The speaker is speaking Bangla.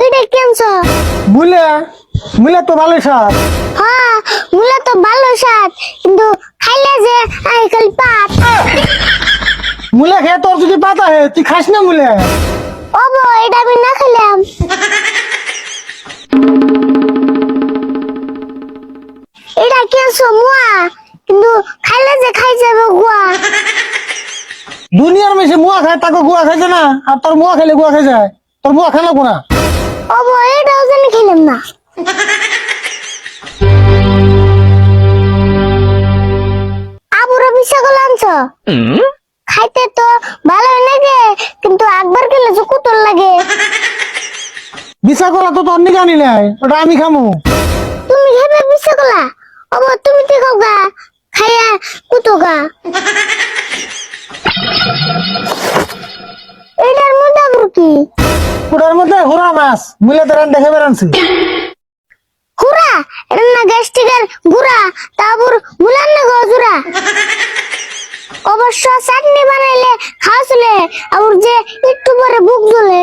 এটা কেনছো? মুলা মুলা তো ভালো স্বাদ। হ্যাঁ, মুলা তো ভালো স্বাদ, কিন্তু খাইলে যে আইকাল পাত। মুলা খেয়ে তোর যদি পাতা হে তুই খাস না মুলা। ওবো, এটা আমি না খেলাম। এটা কেনছো মুয়া, কিন্তু খাইলে যে খাই যাবে গুয়া। দুনিয়ার মেশে মুয়া খায় তাকে গুয়া খাইছে না, আর তোর মুয়া খেলে গুয়া খাই যায়, তোর মুয়া খেলো না। ওবো, এটাও জানি খেলাম না। আবুরা পিছা গুলো আনছো, খাইতে তো ভালোই লাগে, কিন্তু একবার খেলে যে কুতল লাগে। বিচা করা তো তোর নিকে আনি নাই, ওটা আমি খামু। তুমি খাবে পিছা গুলা? ওবো, তুমি তো খাও গা, খাইয়া কুতো গা। এটার মধ্যে আবার কি? ওটার মধ্যে হুরা মাছ মুলা তোর দেখে বেড়ানছি। হুরা? এটা না গ্যাস্ট্রিকের গুড়া, তারপর মুলার না গজুরা। অবশ্য চাটনি বানাইলে খাওয়া চলে, আবার যে একটু পরে বুক জ্বলে।